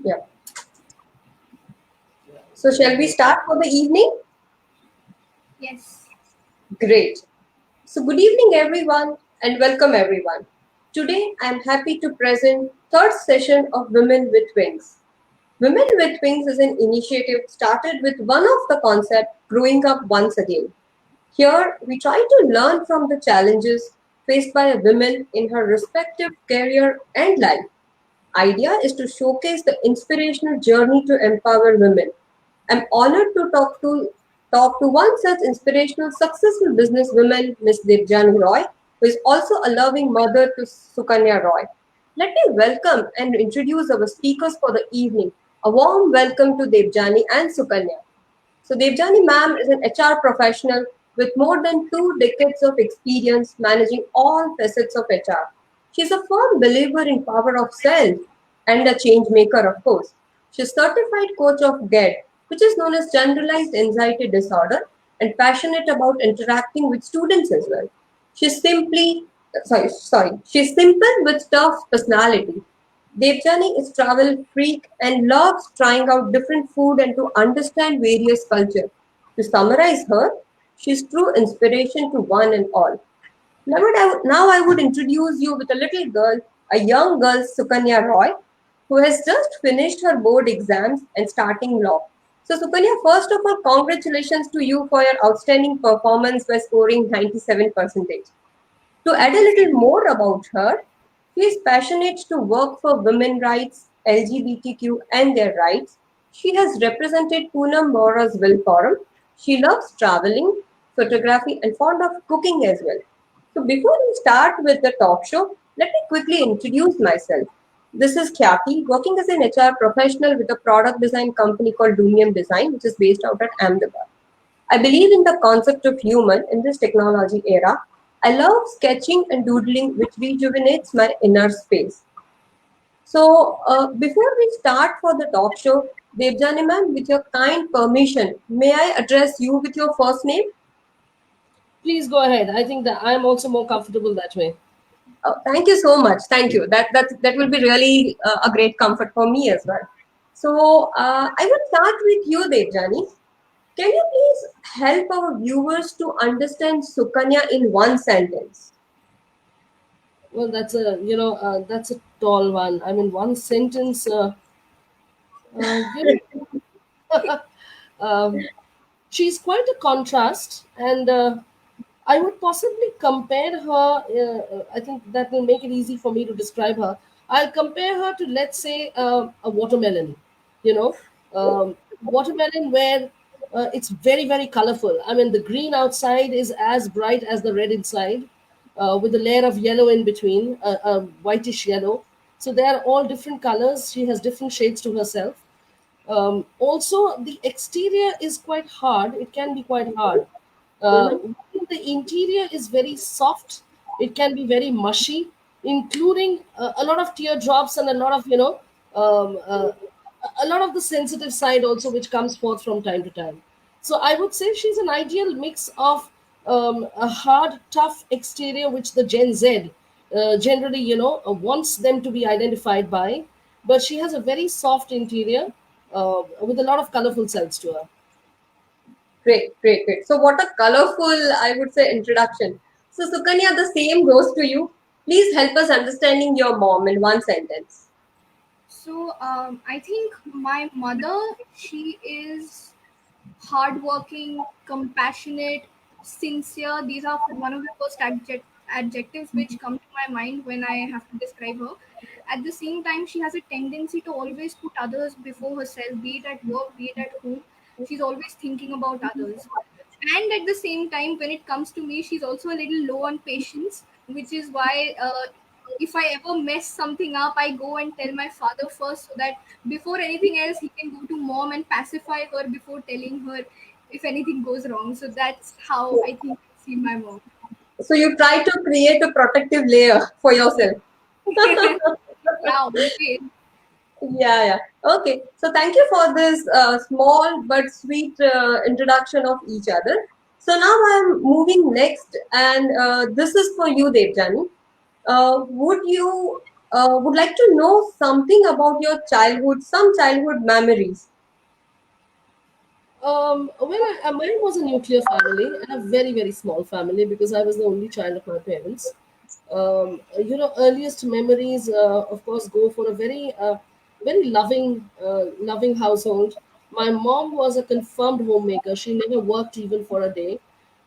Yeah. So shall we start for the evening? Yes. Great. So good evening everyone and welcome everyone. Today I am happy to present third session of Women with Wings. Women with Wings is an initiative started with one of the concept growing up once again. Here we try to learn from the challenges faced by a woman in her respective career and life. Idea is to showcase the inspirational journey to empower women. I'm honored to talk to one such inspirational, successful businesswoman, Ms. Debjani Roy, who is also a loving mother to Sukanya Roy. Let me welcome and introduce our speakers for the evening. A warm welcome to Debjani and Sukanya. So Devjani ma'am is an HR professional with more than 2 decades of experience managing all facets of HR. She's a firm believer in power of self and a change maker, of course. She's certified coach of GED, which is known as Generalized Anxiety Disorder, and passionate about interacting with students as well. She's she's simple with tough personality. Devjani is travel freak and loves trying out different food and to understand various culture. To summarize her, she is true inspiration to one and all. Now I would introduce you with a little girl, a young girl, Sukanya Roy, who has just finished her board exams and starting law. So Sukanya, first of all, congratulations to you for your outstanding performance by scoring 97%. To add a little more about her, she is passionate to work for women's rights, LGBTQ, and their rights. She has represented Poonam Bohra's Will Forum. She loves traveling, photography, and fond of cooking as well. So before we start with the talk show, let me quickly introduce myself. This is Khyati, working as an HR professional with a product design company called Dumium Design, which is based out at Ahmedabad. I believe in the concept of human in this technology era. I love sketching and doodling, which rejuvenates my inner space. So, before we start for the talk show, Devjani ma'am, with your kind permission, may I address you with your first name? Please go ahead. I think that I'm also more comfortable that way. Thank you so much. Thank you. That will be really a great comfort for me as well. So, I will start with you, Devjani. Can you please help our viewers to understand Sukanya in one sentence? Well, that's a tall one. I mean, one sentence. You know, she's quite a contrast, and I would possibly compare her. I think that will make it easy for me to describe her. I'll compare her to, let's say, a watermelon. You know, watermelon where it's very, very colorful. I mean, the green outside is as bright as the red inside, with a layer of yellow in between, a whitish yellow. So they are all different colors. She has different shades to herself. Also, the exterior is quite hard. It can be quite hard. Mhm. While the interior is very soft. It can be very mushy, including a lot of teardrops and a lot of um, uh, a lot of the sensitive side also, which comes forth from time to time. So I would say she's an ideal mix of a hard, tough exterior, which the Gen Z generally, wants them to be identified by, but she has a very soft interior with a lot of colorful sides to her. Great, great, great. So, what a colorful, I would say, introduction. So, Sukanya, the same goes to you. Please help us understanding your mom in one sentence. I think my mother, she is hardworking, compassionate, sincere. These are one of the first adjectives which come to my mind when I have to describe her. At the same time, she has a tendency to always put others before herself, be it at work, be it at home. She's always thinking about others. And at the same time, when it comes to me, she's also a little low on patience, which is why if I ever mess something up, I go and tell my father first, so that before anything else, he can go to mom and pacify her before telling her if anything goes wrong. So that's how I think I see my mom. So, you try to create a protective layer for yourself. Yeah, always. Yeah, yeah. Okay. So, thank you for this small but sweet introduction of each other. So, now I'm moving next, and this is for you, Devjani. Would you would like to know something about your childhood, some childhood memories. Mine was a nuclear family and a very, very small family because I was the only child of my parents. Earliest memories, of course, go for a very loving household. My mom was a confirmed homemaker. She never worked even for a day.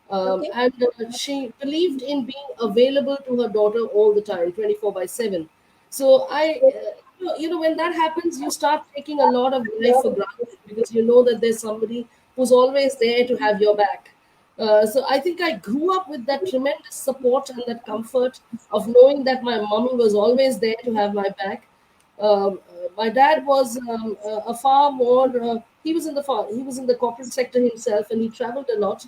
Okay. And she believed in being available to her daughter all the time, 24 by 7. So when that happens, you start taking a lot of life for granted because you know that there's somebody who's always there to have your back. So I think I grew up with that tremendous support and that comfort of knowing that my mommy was always there to have my back. My dad was a far more. He was in the corporate sector himself, and he traveled a lot.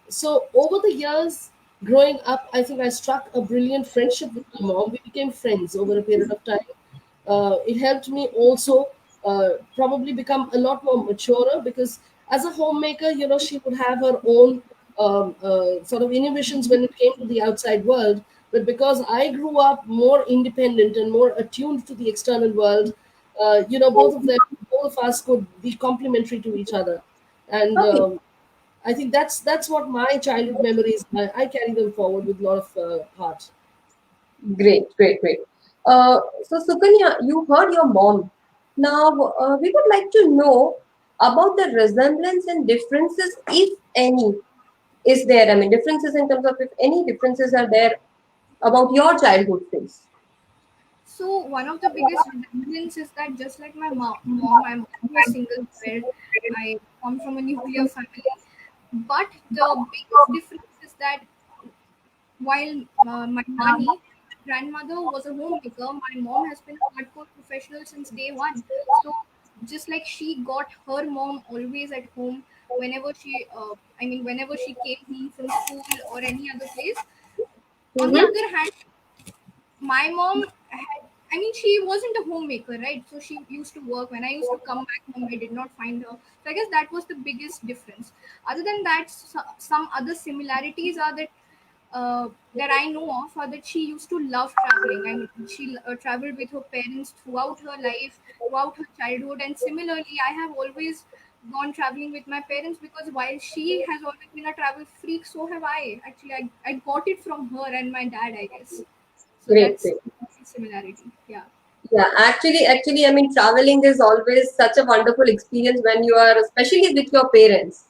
So over the years, growing up, I think I struck a brilliant friendship with my mom. We became friends over a period of time. It helped me also probably become a lot more maturer because as a homemaker, she would have her own sort of inhibitions when it came to the outside world. But because I grew up more independent and more attuned to the external world, both of us could be complementary to each other. And Okay. I think that's what my childhood memories. I carry them forward with a lot of heart. Great, great, great. So, Sukanya, you heard your mom. Now, we would like to know about the resemblance and differences, if any, is there. I mean, differences in terms of if any differences are there about your childhood phase. So one of the biggest resemblance is that just like my mom, I'm also a single child. I come from a nuclear family. But the biggest difference is that while my nanny, grandmother was a homemaker, my mom has been a hardcore professional since day one. So just like she got her mom always at home whenever whenever she came home from school or any other place. On the Mm-hmm. other hand, my mom had, she wasn't a homemaker, right? So she used to work. When I used to come back home, I did not find her. So I guess that was the biggest difference. Other than that, some other similarities are that that I know of are that she used to love traveling. She traveled with her parents throughout her life, throughout her childhood, and similarly, I have always gone traveling with my parents because while she has always been a travel freak, so have I. Actually, I got it from her and my dad, I guess. So Great, that's great. a similarity. Yeah. Yeah, actually, I mean, traveling is always such a wonderful experience when you are, especially with your parents.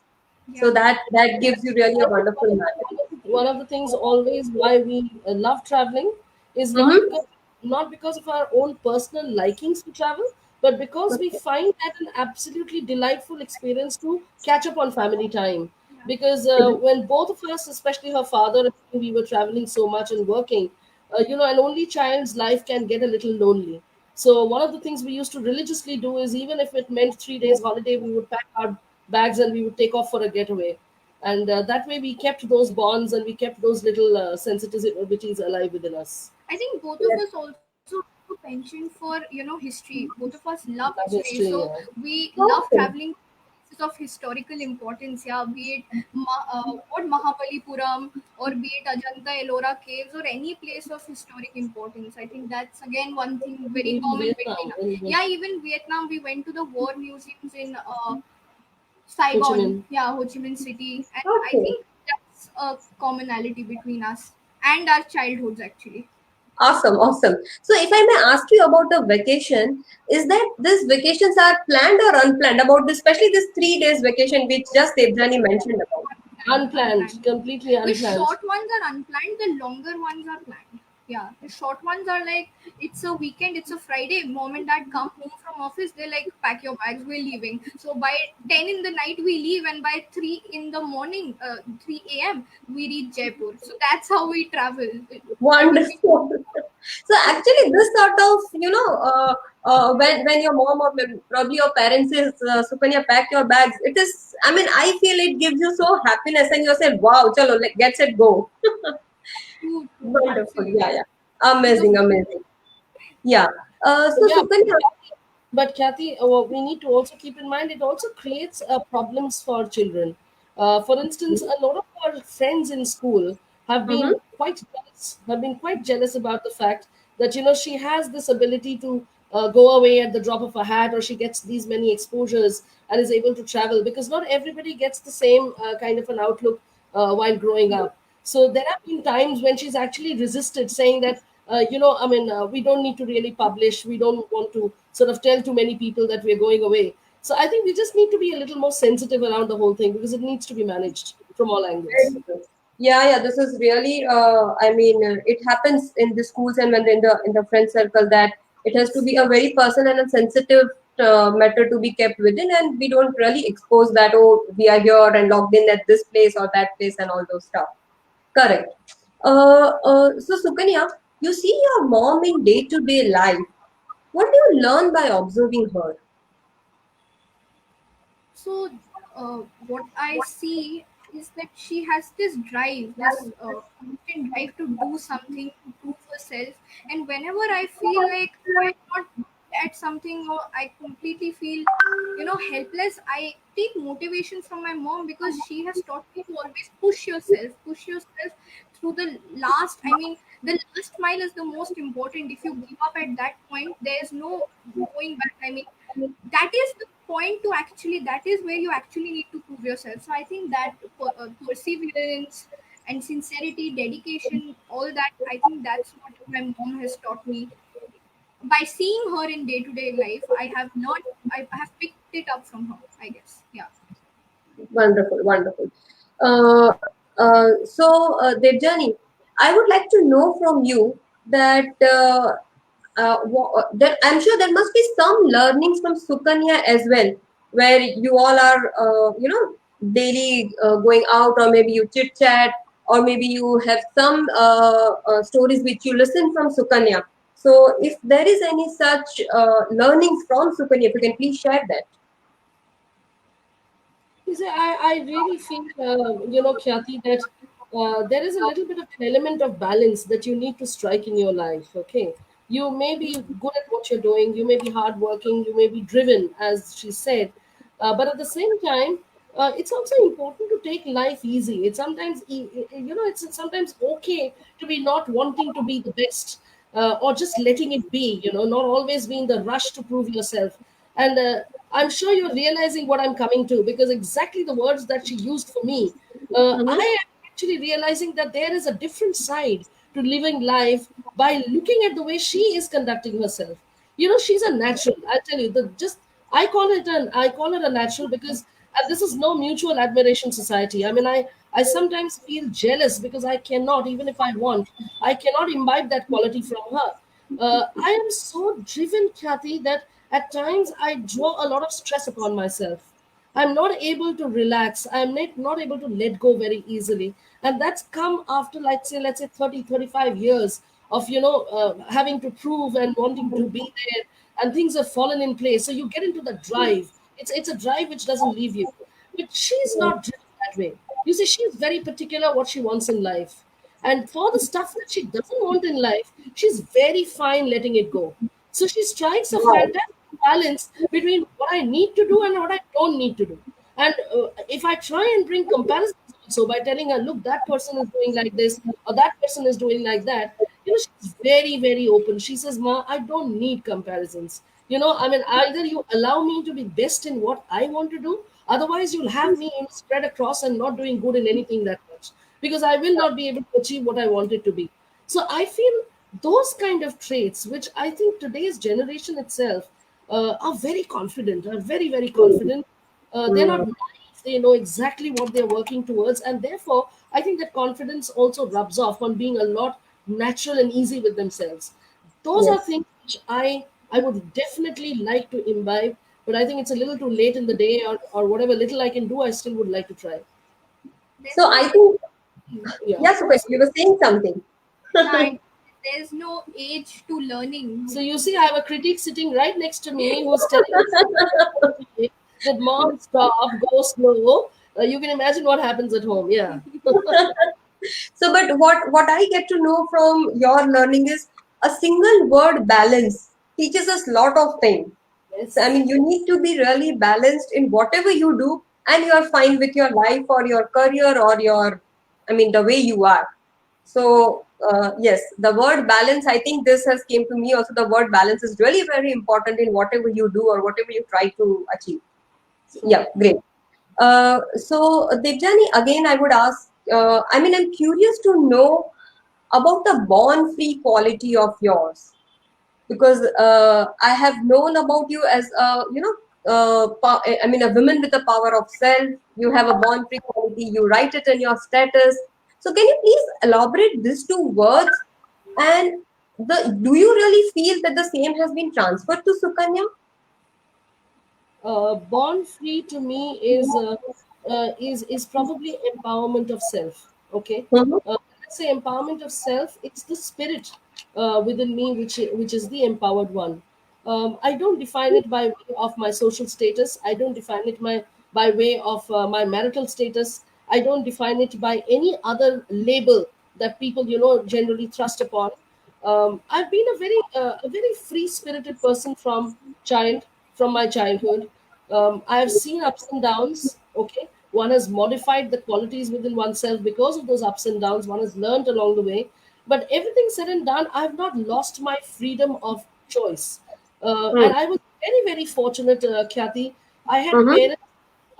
So Yeah. that gives you really a wonderful memory. One of the things always why we love traveling is Mm-hmm. not because of our own personal likings to travel, but because we Okay. find that an absolutely delightful experience to catch up on family time. Yeah. Because when both of us, especially her father, we were traveling so much and working, an only child's life can get a little lonely. So one of the things we used to religiously do is even if it meant 3 days holiday, we would pack our bags and we would take off for a getaway, and that way we kept those bonds and we kept those little sensitivities alive within us. I think both of Yes. us also have a penchant for history. Both of us love Love history, history. so we love Okay. traveling to places of historical importance. Yeah, be it or Mahabalipuram or be it Ajanta Ellora caves or any place of historic importance. I think that's again one thing very Even common Vietnam, between us. in Yeah, even Vietnam, we went to the war museums in Ho Chi Saigon, Minh. yeah, Ho Chi Minh City, and I Okay. think that's a commonality between us and our childhoods actually. Awesome, awesome. So, if I may ask you about the vacation, is that these vacations are planned or unplanned? About this, especially this 3 days vacation, which just Devjani mentioned about. Unplanned, Unplanned. completely The unplanned. short ones are unplanned, the longer ones are planned. Yeah, the short ones are like it's a weekend, it's a Friday. Mom and dad come home from office, they're like, pack your bags, we're leaving. So by 10 in the night we leave, and by 3 in the morning, 3 a.m., we reach Jaipur. So that's how we travel. We Wonderful. So actually, this sort of, when your mom or probably your parents is Sukanya, pack your bags. It is. I mean, I feel it gives you so happiness, and you say, "Wow, chalo, like, get set, go." true, true, Wonderful. Yeah, absolutely. yeah. It's a Amazing, amazing. Yeah. So Yeah, Sukanya. but Kathy, we need to also keep in mind it also creates problems for children. For instance, a lot of our friends in school Mm-hmm. have been quite jealous about the fact that she has this ability to go away at the drop of a hat, or she gets these many exposures and is able to travel, because not everybody gets the same kind of an outlook while growing up. So there have been times when she's actually resisted, saying that, we don't need to really publish. We don't want to sort of tell too many people that we're going away. So I think we just need to be a little more sensitive around the whole thing, because it needs to be managed from all angles. Very true. Yeah, yeah, this is really, it happens in the schools and when in the friend circle that it has to be a very personal and a sensitive matter to be kept within, and we don't really expose that, oh, we are here and logged in at this place or that place and all those stuff. Correct. So Sukanya, you see your mom in day-to-day life. What do you learn by observing her? So, what I see is that she has this drive, this constant drive to do something, to prove herself. And whenever I feel like I'm not good at something, or I completely feel, helpless, I take motivation from my mom, because she has taught me to always push yourself through the last. I mean, the last mile is the most important. If you give up at that point, there is no going back. I mean, that is the point to actually, that is where you actually need to prove yourself. So I think that perseverance and sincerity, dedication, all that, I think that's what my mom has taught me. By seeing her in day-to-day life, I have picked it up from her, I guess. Yeah. Wonderful, wonderful. Debjani, I would like to know from you that that I'm sure there must be some learnings from Sukanya as well, where you all are, daily going out, or maybe you chit chat, or maybe you have some stories which you listen from Sukanya. So, if there is any such learnings from Sukanya, if you can please share that. You see, I really feel, Khyati, that there is a little bit of an element of balance that you need to strike in your life. Okay. You may be good at what you're doing, you may be hardworking, you may be driven, as she said, but at the same time, it's also important to take life easy. It's sometimes, it's sometimes okay to be not wanting to be the best, or just letting it be, not always being the rush to prove yourself. And I'm sure you're realizing what I'm coming to, because exactly the words that she used for me, Mhm. I am actually realizing that there is a different side to living life by looking at the way she is conducting herself. She's a natural. I tell you, the just I call her a natural, because this is no mutual admiration society. I mean, I sometimes feel jealous, because I cannot, even if I want, I cannot imbibe that quality from her. I am so driven, Kathy, that at times I draw a lot of stress upon myself. I'm not able to relax. I'm not able to let go very easily. And that's come after, let's say 30, 35 years of, having to prove and wanting to be there, and things have fallen in place. So you get into the drive. It's a drive which doesn't leave you. But she's not driven that way. You see, she's very particular what she wants in life. And for the stuff that she doesn't want in life, she's very fine letting it go. So she strikes a Wow. fantastic balance between what I need to do and what I don't need to do. And if I try and bring comparisons also by telling her, look, that person is doing like this, or that person is doing like that, she's very, very open. She says, Ma, I don't need comparisons. I mean, either you allow me to be best in what I want to do, otherwise, you'll have me spread across and not doing good in anything that much, because I will not be able to achieve what I wanted to be. So I feel those kind of traits, which I think today's generation itself are very confident, are very, very confident. They're not Mm. naive. They know exactly what they're working towards. And therefore, I think that confidence also rubs off on being a lot natural and easy with themselves. Those are Yes. things which I would definitely like to imbibe, but I think it's a little too late in the day, or whatever little I can do, I still would like to try. There's So no I think, Yeah. yes, Sukanya, you were saying something. yeah, there's no age to So learning. you see, I have a critic sitting right next to me who's telling me that, mom, stop, go slow. You can imagine what happens at home. Yeah. So, but what I get to know from your learning is a single word balance teaches us lot of things. So, I Yes. mean, you need to be really balanced in whatever you do, and you are fine with your life or your career or your, I mean, the way you are. So, Yes, the word balance, I think this has came to me also. The word balance is really very important in whatever you do or whatever you try to achieve. True. Yeah, great. So, Devjani, again, I would ask, I mean, I'm curious to know about the born free quality of yours, because I have known about you as a, I mean, a woman with a power of self. You have a born free quality. You write it in your status. So, can you please elaborate these two words? And do you really feel that the same has been transferred to Sukanya? Born free to me is probably empowerment of self. Okay, Mhm. when I say empowerment of self, it's the spirit within me which is the empowered one. I don't define it by way of my social status. I don't define it by way of my marital status. I don't define it by any other label that people generally thrust upon. I've been a very free spirited person from my childhood. I have seen ups and downs. Okay, one has modified the qualities within oneself because of those ups and downs. One has learned along the way. But everything said and done, I have not lost my freedom of choice. And Mm. I was very, very fortunate, Kathy. I had Mm-hmm. parents.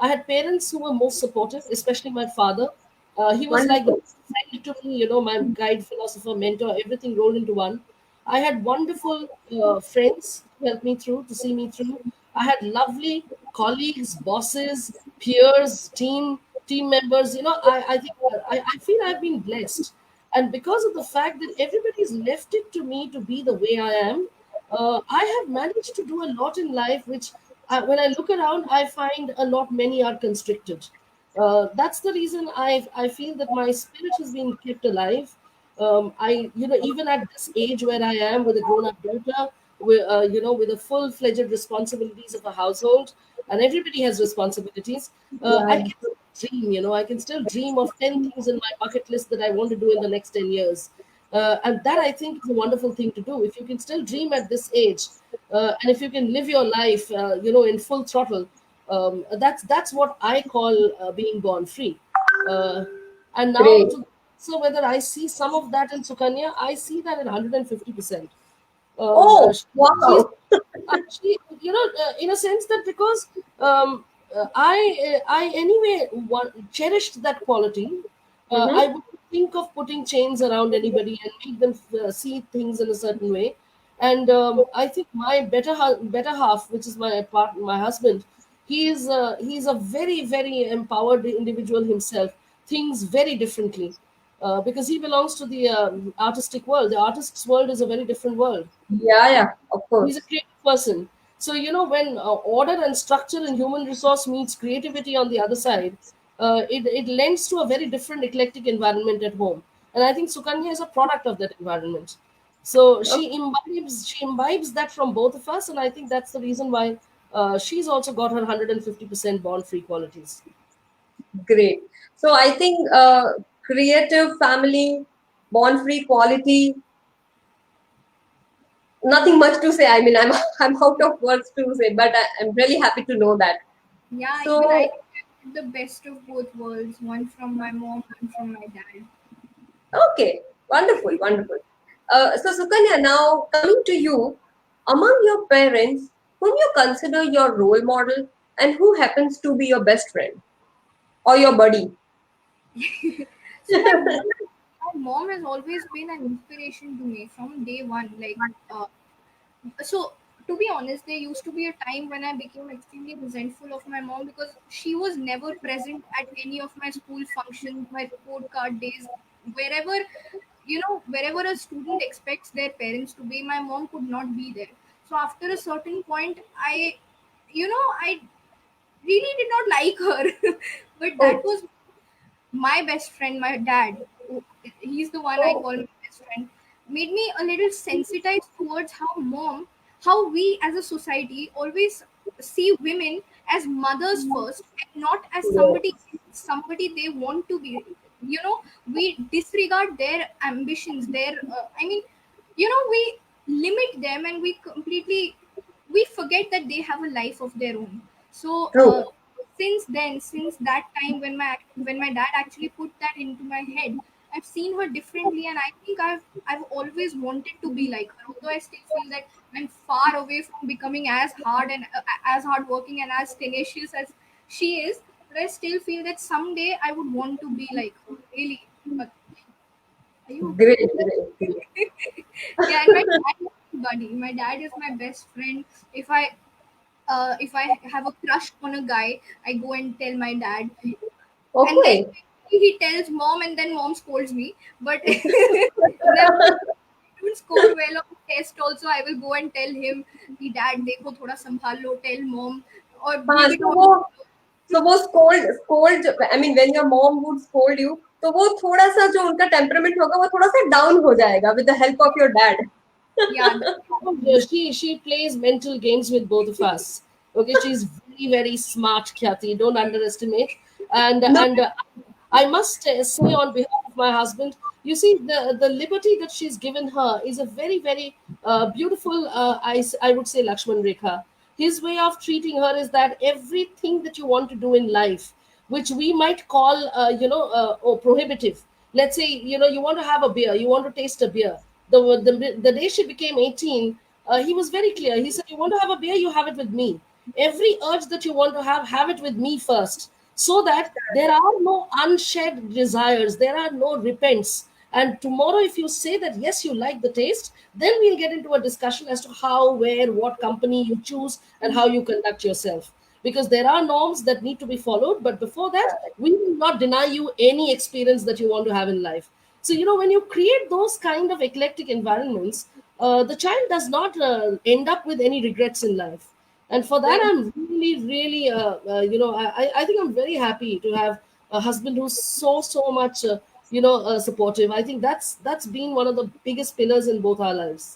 I had parents who were most supportive, especially my father. He was like the Wonderful. best friend to me, my guide, philosopher, mentor, everything rolled into one. I had wonderful friends to help me through, to see me through. I had lovely colleagues, bosses, peers, team members. I feel I've been blessed, and because of the fact that everybody's left it to me to be the way I am, I have managed to do a lot in life, which when I look around, I find a lot many are constricted. That's the reason I feel that my spirit has been kept alive. Even at this age where I am with a grown up daughter, with the full fledged responsibilities of a household, and everybody has responsibilities. I Yeah. can still dream. I can still dream of 10 things in my bucket list that I want to do in the next 10 years. And that I think is a wonderful thing to do. If you can still dream at this age, and if you can live your life, in full throttle, that's what I call being born free. Uh, and now Great. to so whether I see some of that in Sukanya, I see that at 150%. Oh, She's wow. in a sense that because I anyway cherished that quality. Mm-hmm. I would think of putting chains around anybody and make them see things in a certain way. And I think my better half, which is my husband, he's a very, very empowered individual himself. Thinks very differently because he belongs to the artistic world. The artist's world is a very different world. Yeah, yeah, of He's a course. creative person. So when order and structure in human resource meets creativity on the other side, it lends to a very different eclectic environment at home. And I think Sukanya is a product of that environment. So Oh, she imbibes that from both of us, and I think that's the reason why she's also got her 150% bond free qualities. great. So I think creative family, born free quality, nothing much to say. I mean, I'm I'm out of words to say, but I'm really happy to know that. Yeah, even I So, get the best of both worlds, one from my mom, one from my dad. okay, wonderful, wonderful. So Sukanya, now coming to you, among your parents, whom you consider your role model and who happens to be your best friend or your buddy? So my mom has always been an inspiration to me from day one. So to be honest, there used to be a time when I became extremely resentful of my mom because she was never present at any of my school functions, my report card days, wherever wherever a student expects their parents to be, my mom could not be there. So after a certain point, I really did not like her. But that Oh, was my best friend, my dad, he's the one I oh, call my best friend, made me a little sensitized towards how we as a society always see women as mothers first and not as yeah. somebody they want to be. We disregard their ambitions, we limit them, and we forget that they have a life of their own. So True. since that time when my dad actually put that into my head, I've seen her differently, and I think I've always wanted to be like her. Although I still feel that I'm far away from becoming as hard and as hardworking and as tenacious as she is, but I still feel that someday I would want to be like her. Really, but are you okay? Great, great, great. Yeah, and my dad is my buddy. My dad is my best friend. If I have a crush on a guy, I go and tell my dad, and then Okay. he tells mom, and then mom scolds me. But whenever I don't score well on test, also I will go and tell him, "कि dad, देखो थोड़ा संभाल लो, tell mom, or हाँ, give it so all." वो scold I mean when your mom would scold you, तो वो थोड़ा सा जो उनका टेम्परामेंट होगा वो थोड़ा सा डाउन हो जाएगा with the help of your dad. Yeah, She plays mental games with both of us. Okay, she's very smart, Khyati. Don't underestimate. No, And I must say on behalf of my husband, you see the liberty that she's given her is a very beautiful. I would say Lakshman Rekha. His way of treating her is that everything that you want to do in life, which we might call prohibitive. Let's say you want to have a beer, you want to taste a beer. The day she became 18, he was very clear. He said, "You want to have a beer, you have it with me. Every urge that you want to have it with me first, so that there are no unshed desires, there are no repents. And tomorrow, if you say that yes, you like the taste, then we'll get into a discussion as to how, where, what company you choose, and how you conduct yourself. Because there are norms that need to be followed, but before that, we will not deny you any experience that you want to have in life." So, when you create those kind of eclectic environments, the child does not end up with any regrets in life. And for that, very, I'm really, I think I'm very happy to have a husband who's so much, supportive. I think that's been one of the biggest pillars in both our lives.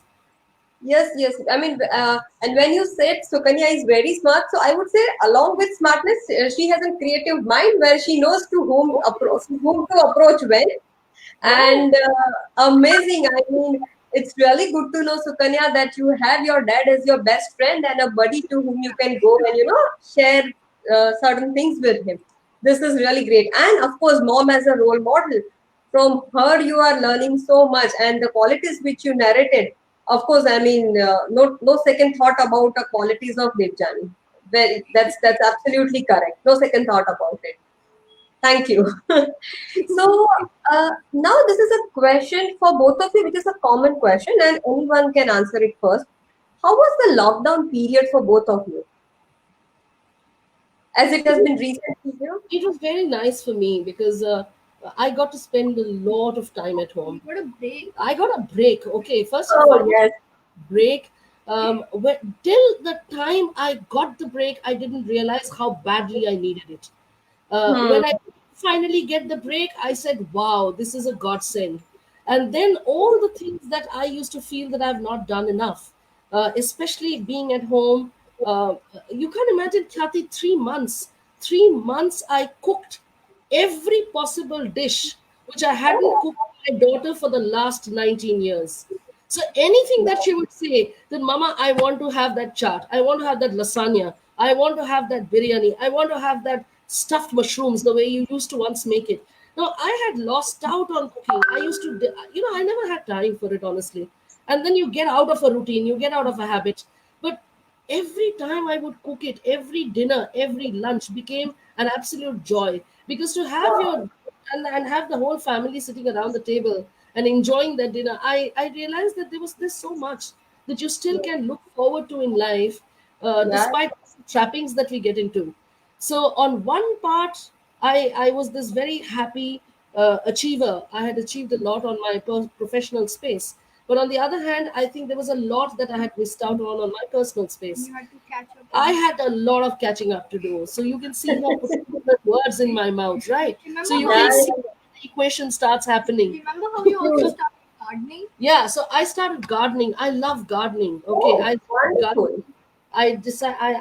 yes, yes. I mean, and when you said Sukanya is very smart, so I would say along with smartness, she has a creative mind where she knows whom to approach when. Right. And amazing. I mean, it's really good to know, Sukanya, that you have your dad as your best friend and a buddy to whom you can go and, share certain things with him. This is really great. And of course, mom as a role model. From her, you are learning so much. And the qualities which you narrated, of course, I mean, no second thought about the qualities of Devjani. Well, that's absolutely correct. No second thought about it. Thank you. So now this is a question for both of you, which is a common question, and anyone can answer it first. How was the lockdown period for both of you? As it has been recently. It was very nice for me because I got to spend a lot of time at home. you got a break. I got a break. Okay, first and Oh foremost, yes. break. Till the time I got the break, I didn't realize how badly I needed it. Hmm. When I finally get the break, I said, "Wow, this is a godsend." And then all the things that I used to feel that I've not done enough, especially being at home. Uh, you can imagine, Khyati, 3 months. 3 months I cooked every possible dish which I hadn't Oh, cooked for my daughter for the last 19 years. So anything that she would say, that Mama, I want to have that chaat, I want to have that lasagna, I want to have that biryani, I want to have that stuffed mushrooms the way you used to once make it. Now I had lost out on cooking. I used to, I never had time for it, honestly. And then you get out of a routine, you get out of a habit. But every time I would cook it, every dinner, every lunch became an absolute joy, because to have wow. your and have the whole family sitting around the table and enjoying that dinner, I realized that there's so much that you still can look forward to in life, Yeah. despite trappings that we get into. So on one part, I was this very happy achiever. I had achieved a lot on my professional space. But on the other hand, I think there was a lot that I had missed out on my personal space. You had to catch up I on. had a lot of catching up to do. So you can see her putting the words in my mouth, right? So Remember you how Yeah. can you see Yeah. the equation starts happening. remember how you also True. started gardening? Yeah, so I started gardening. I love gardening. Okay, Oh, I started gardening. wonderful.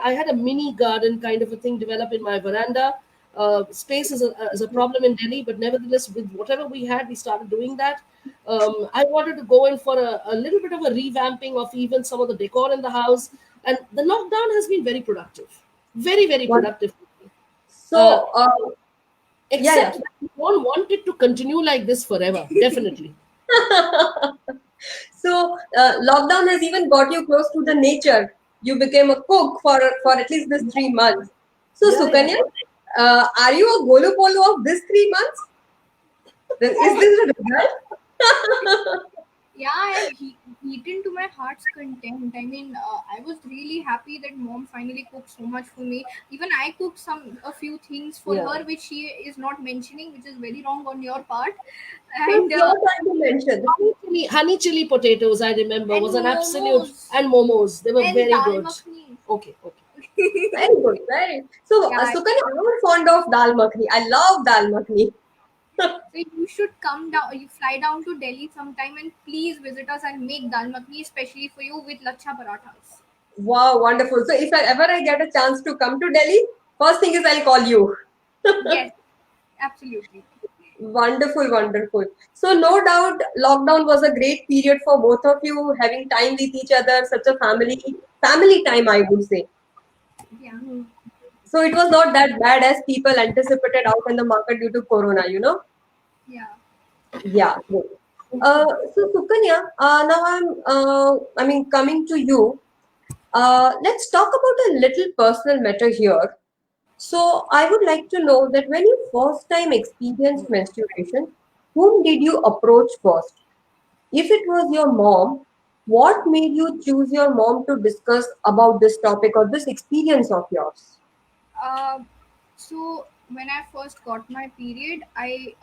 I had a mini garden kind of a thing develop in my veranda. Space is a problem in Delhi, but nevertheless, with whatever we had, we started doing that. I wanted to go in for a little bit of a revamping of even some of the decor in the house, and the lockdown has been very productive, very Wonderful. productive. Uh, So, Yeah, yeah. except that you don't want it to continue like this forever. Definitely. So lockdown has even got you close to the nature. You became a cook for at least this 3 months. So Yeah, yeah. Sukanya, are you a Golu Polo of this 3 months? Is this a result? Yeah, I've eaten to my heart's content. I mean, I was really happy that mom finally cooked so much for me. Even I cooked a few things for Yeah. her, which she is not mentioning, which is very wrong on your part. It's And your time to mention. Honey chili potatoes, I remember, was an absolute, momos and momos. They were and very dal good. makhni. Okay, okay. Very good, very. So Yeah, Sukanya, I'm fond of dal makhni. I love dal makhni. so you should come down. You fly down to Delhi sometime and please visit us and make dal makhni especially for you with lacha parathas. Wow, wonderful. So if I get a chance to come to Delhi, first thing is I'll call you. Yes, absolutely. Wonderful, wonderful. So no doubt lockdown was a great period for both of you, having time with each other, such a family time, I would say. Yeah, So it was not that bad as people anticipated out in the market due to Corona, you know? yeah. Yeah, great. So Sukanya, now I mean, coming to you, let's talk about a little personal matter here. So I would like to know that when you first time experienced menstruation, whom did you approach first? If it was your mom, what made you choose your mom to discuss about this topic or this experience of yours? Um, so when I first got my period, I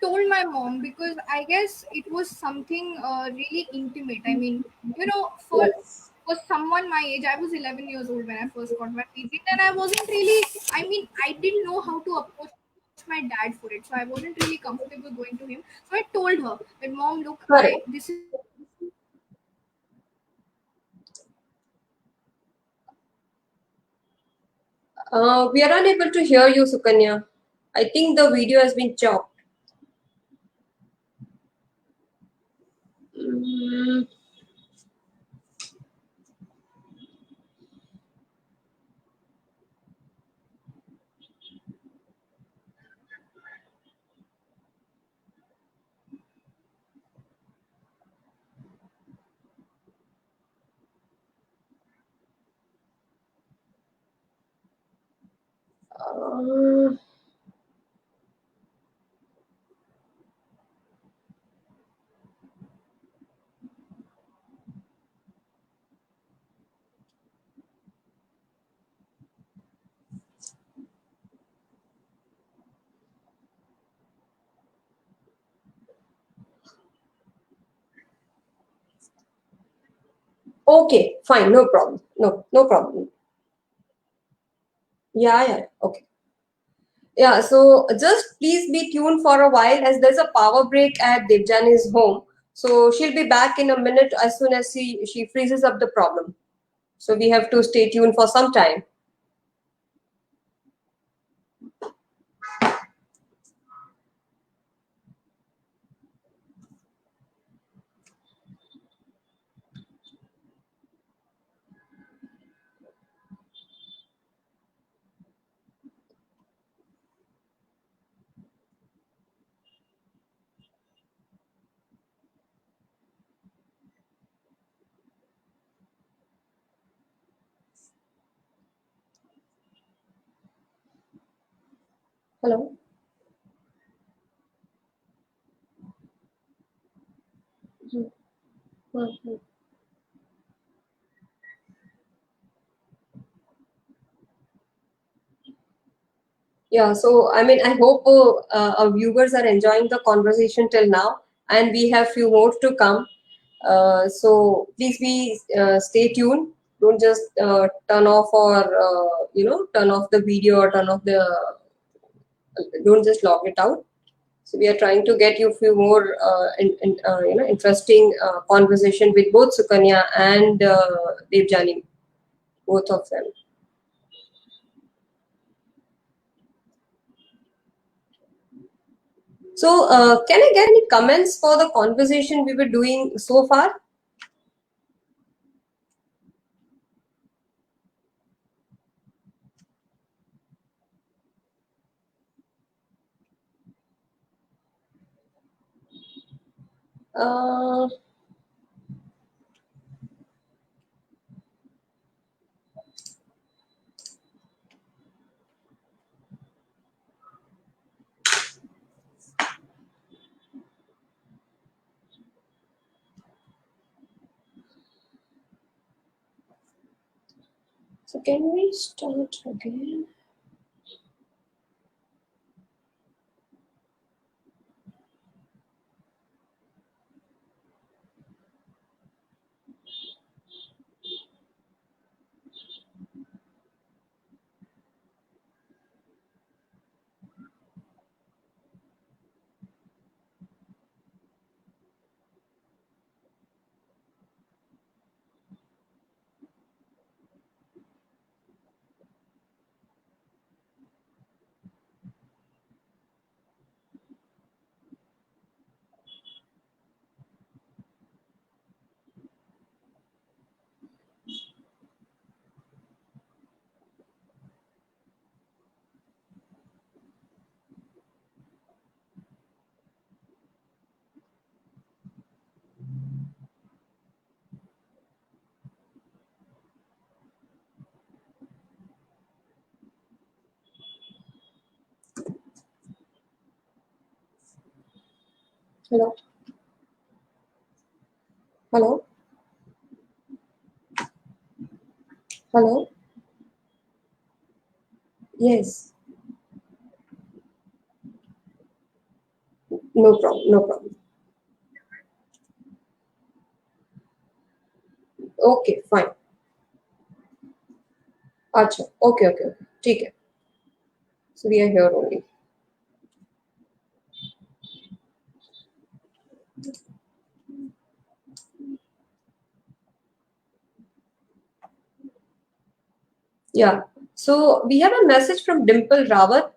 told my mom because I guess it was something really intimate. I mean, you know, Yes. for someone my age, I was 11 years old when I first got my period, and I wasn't really. I mean, I didn't know how to approach my dad for it, so I wasn't really comfortable going to him. So I told her that, Mom, look, Correct. I this is We are unable to hear you, Sukanya. I think the video has been chopped. Mm, uh, okay, fine, no problem. No, no problem. Yeah, yeah, okay. Yeah, so just please be tuned for a while as there's a power break at Devjani's home. So she'll be back in a minute as soon as she freezes up the problem. So we have to stay tuned for some time. Hello? Mhm. Mhm. Yeah, so I mean, I hope our viewers are enjoying the conversation till now, and we have few more to come. So please be stay tuned. Don't just turn off or turn off the video or turn off the. Don't just log it out. So we are trying to get you few more interesting conversation with both Sukanya and Devjani, both of them. So, can I get any comments for the conversation we were doing so far? Uh, so can we start again? Hello? Hello? Hello? Yes. No problem. No problem. Okay, fine. अच्छा, okay, okay, okay. ठीक है. So we are here only. Yeah. So we have a message from Dimple Rawat.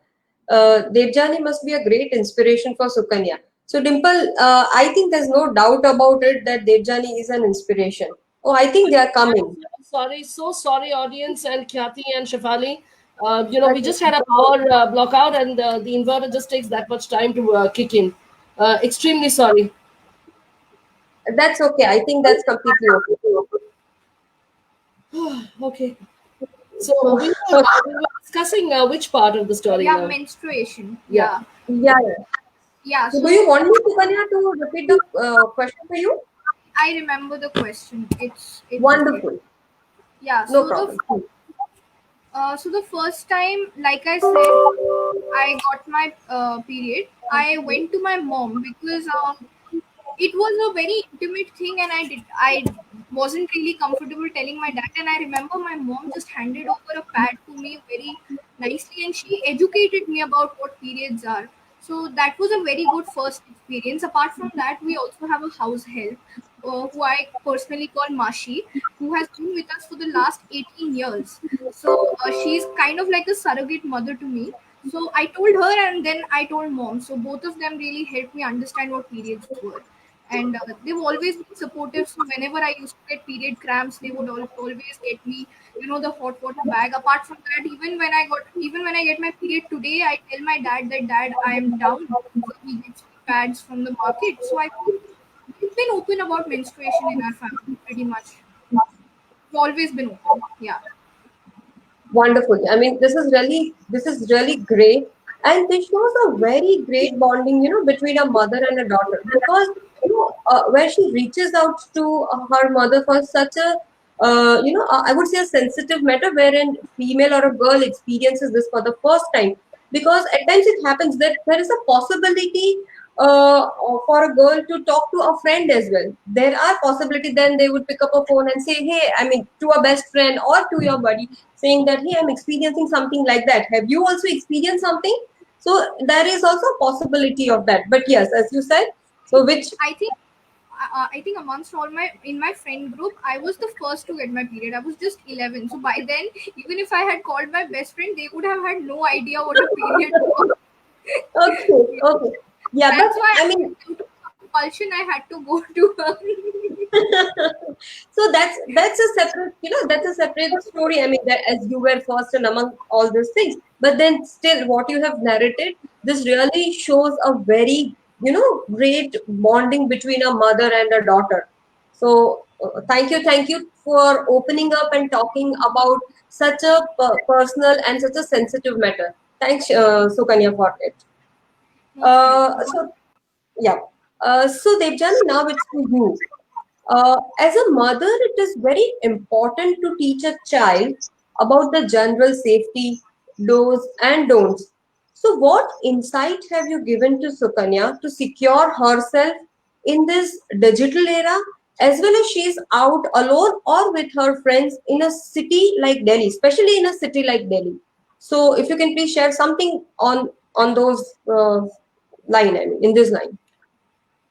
Devjani must be a great inspiration for Sukanya. So Dimple, I think there's no doubt about it that Devjani is an inspiration. Oh, I think they are coming. Sorry, so sorry, audience and Khyati and Shafali. We That's just had a power blockout, and the inverter just takes that much time to kick in. Extremely sorry. that's okay. I think that's completely okay. Okay, so So, we were discussing which part of the story Yeah, now. menstruation. Yeah. Yeah. yeah, yeah. Yeah. So do you So want me, Sukanya, to repeat the question for you? I remember the question. It's okay. Wonderful. Yeah. No problem. So the first time, like I said, I got my period. I went to my mom because it was a very intimate thing, and I wasn't really comfortable telling my dad. And I remember my mom just handed over a pad to me very nicely, and she educated me about what periods are. So that was a very good first experience. Apart from that, we also have a house help, who I personally call Mashi, who has been with us for the last 18 years. So she's kind of like a surrogate mother to me. So I told her, and then I told mom. So both of them really helped me understand what periods were, and they've always been supportive. So whenever I used to get period cramps, they would always get me, the hot water bag. Apart from that, even when I get my period today, I tell my dad that, dad, I am down, so he gets me pads from the market. So I think we've been open about menstruation in our family pretty much. We've always been open. Yeah. Wonderful. I mean, this is really great, and this shows a very great bonding, between a mother and a daughter. Because where she reaches out to her mother for such a, I would say a sensitive matter, wherein female or a girl experiences this for the first time. Because at times it happens that there is a possibility for a girl to talk to a friend as well. There are possibility then they would pick up a phone and say, hey, I mean, to a best friend or to your buddy, saying that, hey, I'm experiencing something like that. Have you also experienced something? So there is also a possibility of that. But yes, as you said, so which I think I think amongst all my in my friend group, I was the first to get my period. I was just 11, so by then, even if I had called my best friend, they would have had no idea what a period was. okay, okay. Yeah, but That's why, I mean, due to compulsion, I had to go to her. so that's a separate, that's a separate story. I mean, that as you were first and among all these things, but then still, what you have narrated, this really shows a very great bonding between a mother and a daughter. So thank you for opening up and talking about such a personal and such a sensitive matter. Thanks, Sukanya, for it. Most welcome. So yeah. So Devjani, now it's to you. As a mother, it is very important to teach a child about the general safety, do's and don'ts. So, what insight have you given to Sukanya to secure herself in this digital era, as well as she is out alone or with her friends in a city like Delhi, especially in a city like Delhi? So, if you can please share something on those line, I mean, in this line.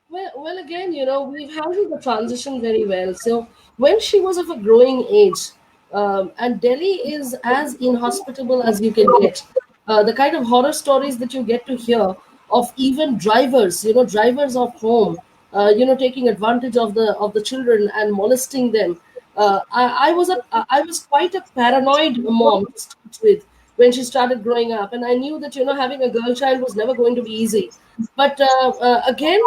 Well, again, we've handled the transition very well. So when she was of a growing age, and Delhi is as inhospitable as you can get. The kind of horror stories that you get to hear of even drivers, drivers of home, taking advantage of the children and molesting them. I was quite a paranoid mom to start with when she started growing up, and I knew that having a girl child was never going to be easy. But again,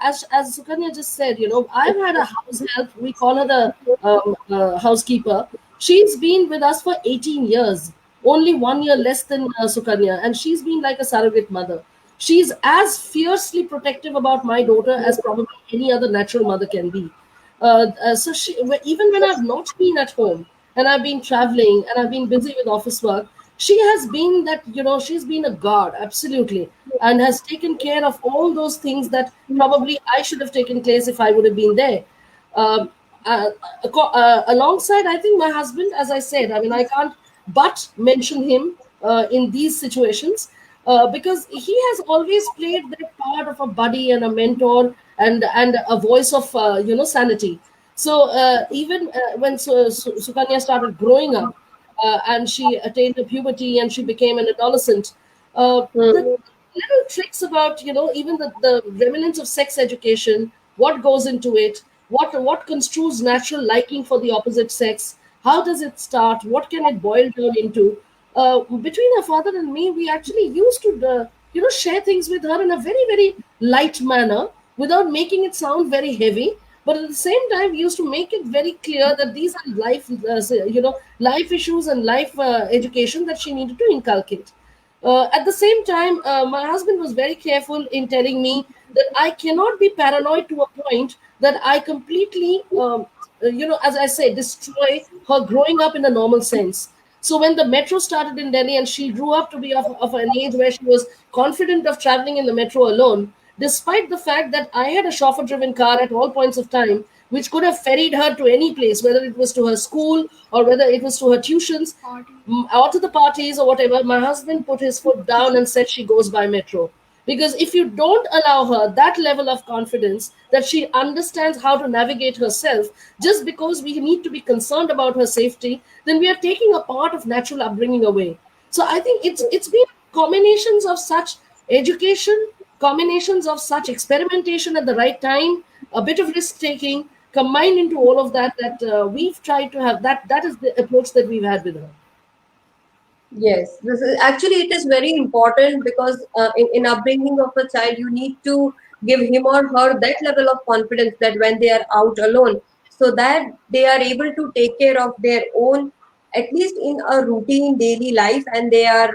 as Sukanya just said, I've had a house help. We call her the housekeeper. She's been with us for 18 years, only 1 year less than Sukanya, and she's been like a surrogate mother. She's as fiercely protective about my daughter as probably any other natural mother can be. Even when I've not been at home and I've been traveling and I've been busy with office work, she has been that, she's been a guard, absolutely, and has taken care of all those things that probably I should have taken place if I would have been there. Um, Alongside, I think my husband, as I said, I mean, I can't but mention him in these situations because he has always played that part of a buddy and a mentor and a voice of sanity. So even when Sukanya started growing up and she attained the puberty and she became an adolescent, the Hmm. little tricks about even the remnants of sex education, what goes into it, what construes natural liking for the opposite sex, how does it start, what can it boil down into. Between her father and me, we actually used to share things with her in a very very light manner without making it sound very heavy, but at the same time we used to make it very clear that these are life issues and life education that she needed to inculcate. At the same time, my husband was very careful in telling me that I cannot be paranoid to a point that I completely, as I say, destroy her growing up in a normal sense. So when the metro started in Delhi and she grew up to be of an age where she was confident of traveling in the metro alone, despite the fact that I had a chauffeur driven car at all points of time, which could have ferried her to any place, whether it was to her school or whether it was to her tuitions, Party. out to the parties or whatever, my husband put his foot down and said she goes by metro. Because if you don't allow her that level of confidence that she understands how to navigate herself, just because we need to be concerned about her safety, then we are taking a part of natural upbringing away. So I think it's been combinations of such education, combinations of such experimentation at the right time, a bit of risk taking, combined into all of that we've tried to have. That is the approach that we've had with her. Yes, this is actually it is very important because in upbringing of a child, you need to give him or her that level of confidence that when they are out alone, so that they are able to take care of their own, at least in a routine daily life, and they are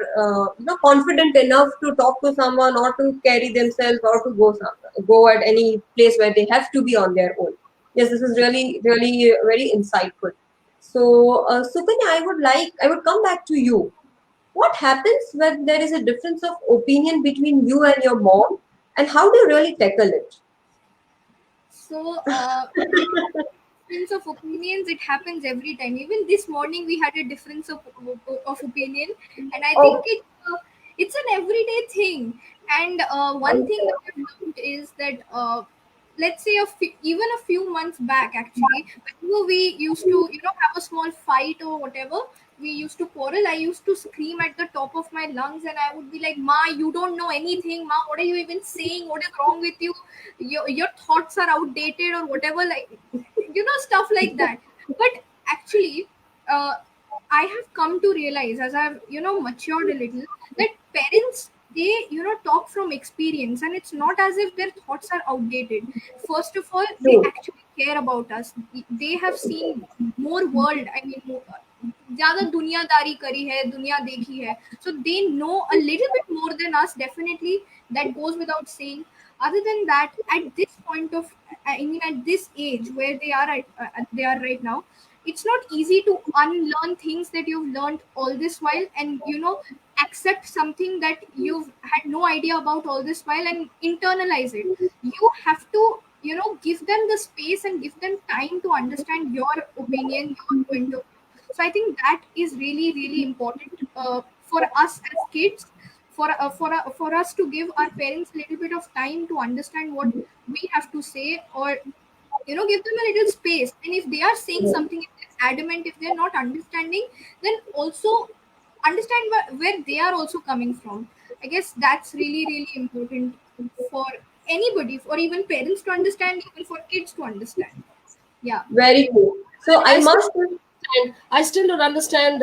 confident enough to talk to someone or to carry themselves or to go at any place where they have to be on their own. Yes, this is really very insightful. So, Sukanya, I would come back to you. What happens when there is a difference of opinion between you and your mom, and how do you really tackle it? So, difference of opinions, it happens every time. Even this morning we had a difference of opinion, and I think Oh, it's an everyday thing. And one thing that I've learned is that let's say even a few months back, actually, whenever we used to have a small fight or whatever, we used to quarrel. I used to scream at the top of my lungs, and I would be like, "Ma, you don't know anything. Ma, what are you even saying? What is wrong with you? Your thoughts are outdated or whatever." Like, stuff like that. But actually, uh, I have come to realize, as I've matured a little, that parents they talk from experience, and it's not as if their thoughts are outdated. First of all, they True. actually care about us. They have seen more world, I mean more, ज़्यादा दुनियादारी करी है, दुनिया देखी है. So they know a little bit more than us, definitely. That goes without saying. Other than that, at this point of, I mean, at this age where they are right now, it's not easy to unlearn things that you've learned all this while, and accept something that you've had no idea about all this while and internalize it. You have to give them the space and give them time to understand your opinion, your point of view. So I think that is really really important for us as kids, for us to give our parents a little bit of time to understand what we have to say, or give them a little space. And if they are saying something, if they're adamant, if they're not understanding, then also understand where they are also coming from. I guess that's really really important for anybody, for even parents to understand, even for kids to understand. Yeah. Very true. So I I still must. I still don't understand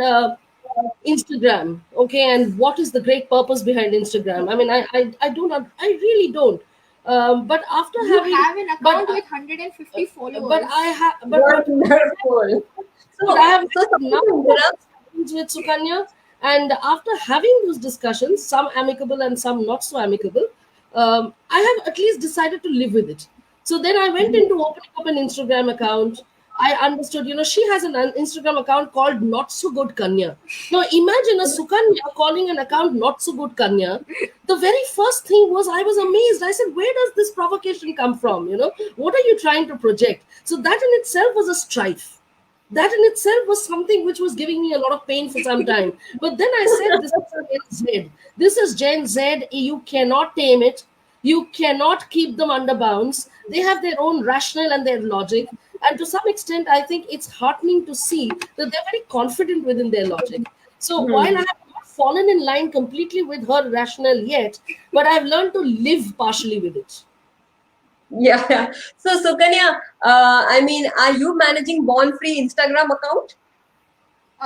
Instagram, okay, and what is the great purpose behind Instagram? I mean, I do not, I really don't. But after You having, have an account with 150 but I followers. have, Wonderful. but I So, have so had a sorry to number of interrupt. discussions with Sukanya, and after having those discussions, some amicable and some not so amicable, I have at least decided to live with it. So then I went into opening up an Instagram account. I understood, she has an Instagram account called Not So Good Kanya. Now imagine a Sukanya calling an account Not So Good Kanya. The very first thing was I was amazed. I said, where does this provocation come from? What are you trying to project? So that in itself was a strife. That in itself was something which was giving me a lot of pain for some time. But then I said, this is Gen Z. This is Gen Z. You cannot tame it. You cannot keep them under bounds. They have their own rationale and their logic. And to some extent, I think it's heartening to see that they're very confident within their logic. So while I Hmm. have not fallen in line completely with her rationale yet, but I've learned to live partially with it. Yeah. Yeah. So Sukanya, I mean, are you managing Born Free Instagram account?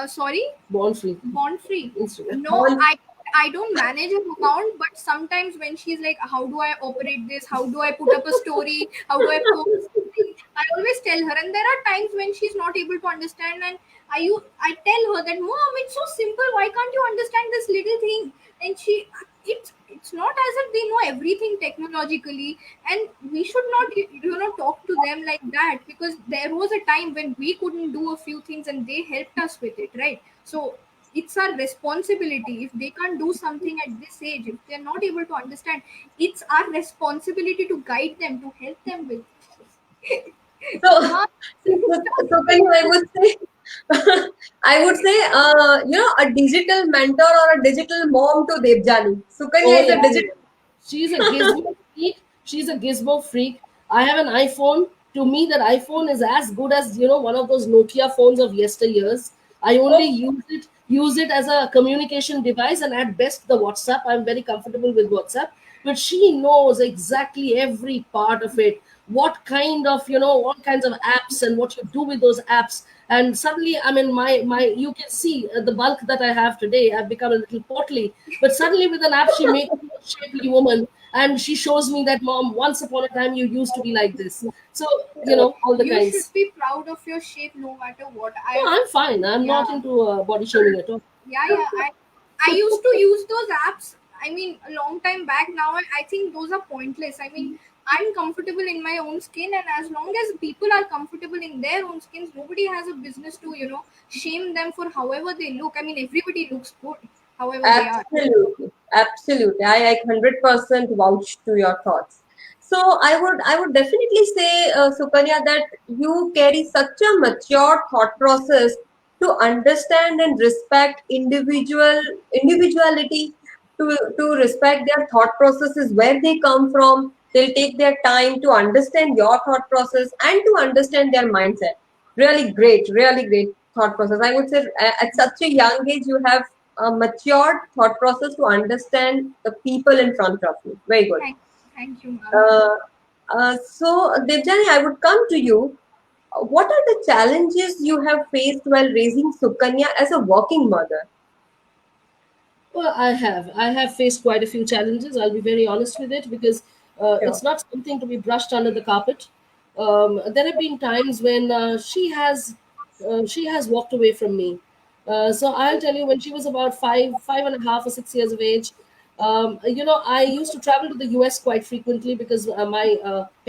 Sorry. Born free. Bond free. Instagram. No, Born. I don't manage an account, but sometimes when she's like, how do I operate this, how do I put up a story, how do I post something, I always tell her. And there are times when she's not able to understand, and I tell her that, mom, it's so simple, why can't you understand this little thing? And it's not as if they know everything technologically, and we should not talk to them like that, because there was a time when we couldn't do a few things and they helped us with it, right? So it's our responsibility. If they can't do something at this age, if they're not able to understand, it's our responsibility to guide them, to help them with. So, Mom, Sukanya, I would say, I would say, a digital mentor or a digital mom to Devjani. Sukanya is a Oh, digital. she's a gizmo freak. She's a gizmo freak. I have an iPhone. To me, that iPhone is as good as one of those Nokia phones of yesteryears. I only Oh, use it as a communication device, and at best the WhatsApp. I'm very comfortable with WhatsApp, but she knows exactly every part of it. What kind of all kinds of apps and what you do with those apps. And suddenly, I mean, my you can see the bulk that I have today. I've become a little portly, but suddenly with an app, she makes me a shapely woman, and she shows me that, mom, once upon a time you used to be like this. So all the you should kinds. be proud of your shape no matter what. No, I'm fine. I'm not Yeah. into body shaming at all. Yeah. I used to use those apps. I mean, a long time back. Now I think those are pointless. I mean, I'm comfortable in my own skin, and as long as people are comfortable in their own skins, nobody has a business to shame them for however they look. I mean, everybody looks good however they are. absolutely, absolutely. I 100% vouch to your thoughts. So I would definitely say, Sukanya, that you carry such a mature thought process to understand and respect individuality, to respect their thought processes, where they come from. They'll take their time to understand your thought process and to understand their mindset. Really great thought process. I would say at such a young age, you have a matured thought process to understand the people in front of you. Very good. Thank you, ma'am. Uh, so, Devjani, I would come to you. What are the challenges you have faced while raising Sukanya as a working mother? Well, I have faced quite a few challenges. I'll be very honest with it because Sure. it's not something to be brushed under the carpet. There have been times when she has walked away from me. So I'll tell you, when she was about 5.5 or 6 years of age, I used to travel to the US quite frequently because my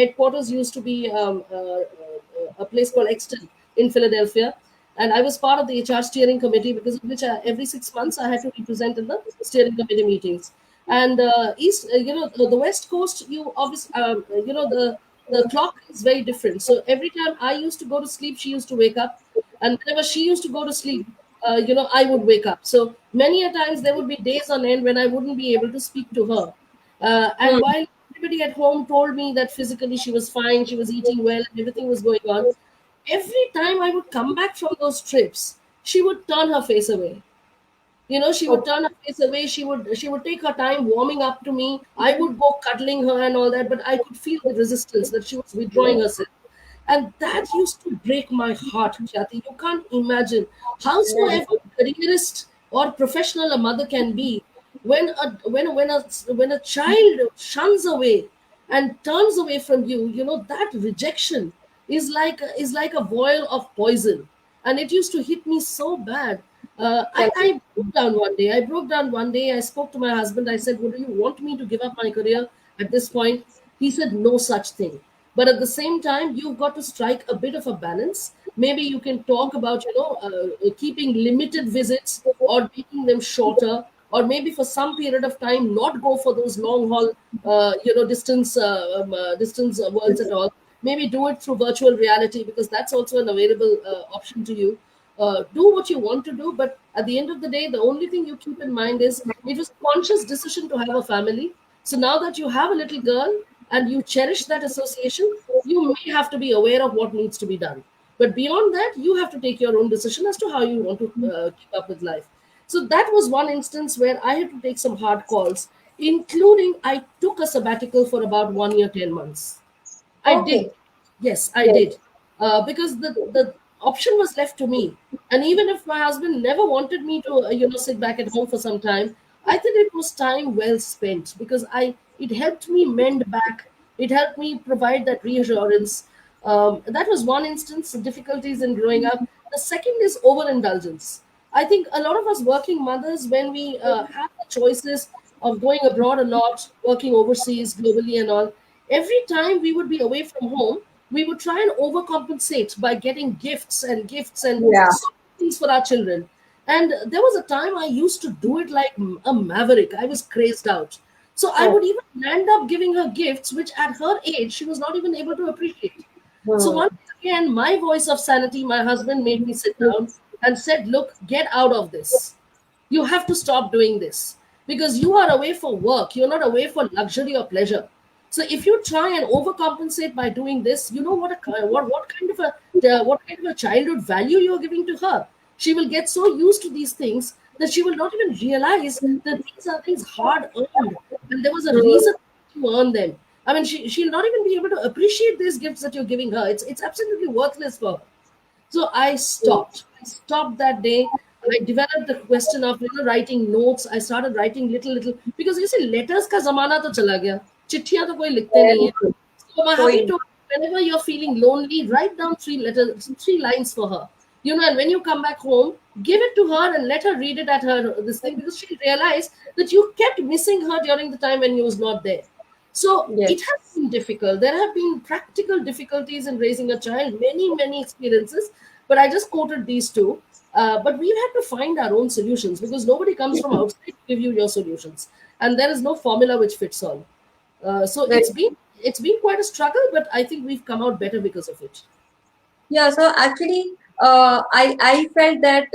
headquarters used to be a place called Exton in Philadelphia, and I was part of the HR steering committee, because of which every 6 months I had to represent in the steering committee meetings. And the West Coast, you obviously, the clock is very different. So every time I used to go to sleep, she used to wake up, and whenever she used to go to sleep, I would wake up. So many a times there would be days on end when I wouldn't be able to speak to her. And Hmm. while everybody at home told me that physically she was fine, she was eating well, and everything was going on, every time I would come back from those trips, she would turn her face away. She would Okay. turn her face away. She would take her time warming up to me. I would go cuddling her and all that, but I could feel the resistance, that she was withdrawing herself. And that used to break my heart, Jati. You can't imagine howsoever careerist or professional a mother can be, when a child shuns away and turns away from you, that rejection is like a boil of poison. And it used to hit me so bad. I broke down one day. I spoke to my husband. I said, "Would you want me to give up my career at this point?" He said, "No such thing. But at the same time, you've got to strike a bit of a balance. Maybe you can talk about, keeping limited visits or making them shorter, or maybe for some period of time not go for those long haul, distance worlds at all. Maybe do it through virtual reality, because that's also an available option to you. Do what you want to do, but at the end of the day, the only thing you keep in mind is it was a conscious decision to have a family. So now that you have a little girl and you cherish that association, you may have to be aware of what needs to be done. But beyond that, you have to take your own decision as to how you want to keep up with life." So that was one instance where I had to take some hard calls, including I took a sabbatical for about 1 year, 10 months. I did. Okay. Yes, I Yes. did. Because the option was left to me. And even if my husband never wanted me to, sit back at home for some time, I think it was time well spent, because it helped me mend back. It helped me provide that reassurance. That was one instance of difficulties in growing up. The second is overindulgence. I think a lot of us working mothers, when we have the choices of going abroad a lot, working overseas, globally, and all, every time we would be away from home, we would try and overcompensate by getting gifts and gifts and Yeah. so many things for our children. And there was a time I used to do it like a maverick. I was crazed out. So I Oh. would even end up giving her gifts which at her age she was not even able to appreciate. So Hmm. once again, my voice of sanity, my husband made me sit down and said, "Look, get out of this. You have to stop doing this, because you are away for work. You're not away for luxury or pleasure. So if you try and overcompensate by doing this, you know what kind of a childhood value you are giving to her. She will get so used to these things that she will not even realize that these are things hard earned, and there was a reason to earn them. I mean, she'll not even be able to appreciate these gifts that you're giving her. It's absolutely worthless for her." So I stopped. I stopped that day. I developed the question of writing notes. I started writing little because you see letters का ज़माना तो चला गया. चिट्ठियां तो कोई लिखते नहीं Very है. good. So my hubby Point. told me, whenever you're feeling lonely, write down 3 letters, 3 lines for her. And when you come back home, give it to her and let her read it at her this thing, because she'll realize that you kept missing her during the time when you was not there. So Yes. it has been difficult. There have been practical difficulties in raising a child, many experiences, but I just quoted these two. But we've had to find our own solutions, because nobody comes from outside to give you your solutions, and there is no formula which fits all. So Very. it's been quite a struggle, but I think we've come out better because of it. Yeah, so actually, I felt that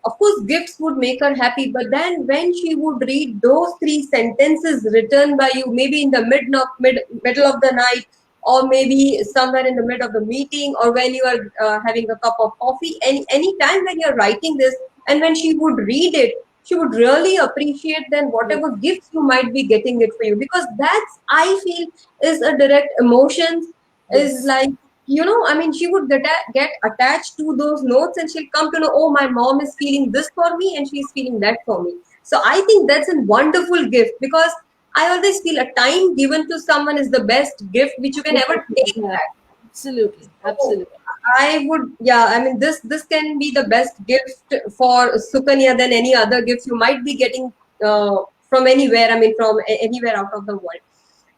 of course gifts would make her happy, but then when she would read those three sentences written by you, maybe in the middle of the night, or maybe somewhere in the middle of the meeting, or when you are having a cup of coffee, any time when you're writing this, and when she would read it, she would really appreciate then whatever gifts you might be getting it for you, because that's, I feel, is a direct emotion, is Yes. like, I mean, she would get attached to those notes, and she'll come to know, oh, my mom is feeling this for me and she's feeling that for me. So I think that's a wonderful gift, because I always feel a time given to someone is the best gift which you can ever take Yeah, back. absolutely, So absolutely. I would, yeah, I mean, this can be the best gift for Sukanya than any other gifts you might be getting from anywhere. I mean, from anywhere out of the world.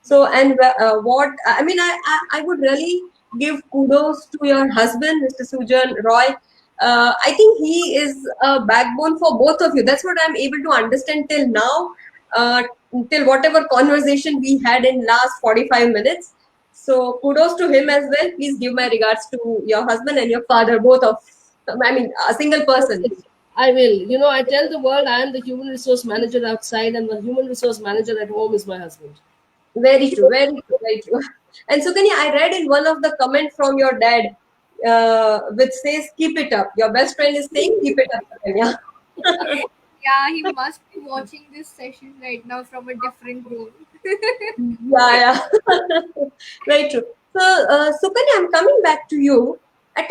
So, and what I mean, I would really give kudos to your husband, Mr. Sujan Roy. I think he is a backbone for both of you. That's what I'm able to understand till now, uh, till whatever conversation we had in last 45 minutes. So kudos to him as well. Please give my regards to your husband and your father, both of, I mean, a single Yes, person. yes, I will. You know, I tell the world I am the human resource manager outside, and the human resource manager at home is my husband. Very true, very true, very true. And Sukanya, I read in one of the comment from your dad, which says, "Keep it up." Your best friend is saying, "Keep it up, Sukanya." Yeah, he must be watching this session right now from a different room. Yeah, yeah. Very true. So, Sukanya, I'm coming back to you. I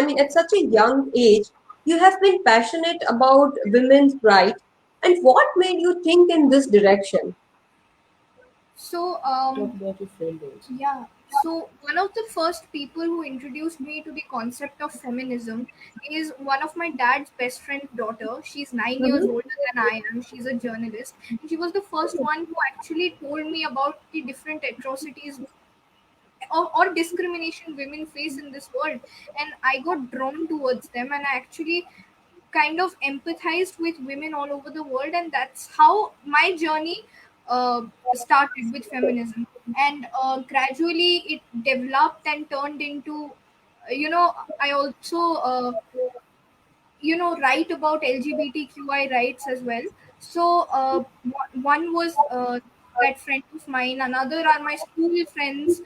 mean, at such a young age, you have been passionate about women's rights. And what made you think in this direction? So, What about your friend also? yeah. So one of the first people who introduced me to the concept of feminism is one of my dad's best friend's daughter. She's 9 years Mm-hmm. older than I am. She's a journalist. And she was the first one who actually told me about the different atrocities or discrimination women face in this world. And I got drawn towards them, and I actually kind of empathized with women all over the world, and that's how my journey started with feminism. And gradually it developed and turned into, I also write about LGBTQI rights as well. So one was that friend of mine, another are my school friends,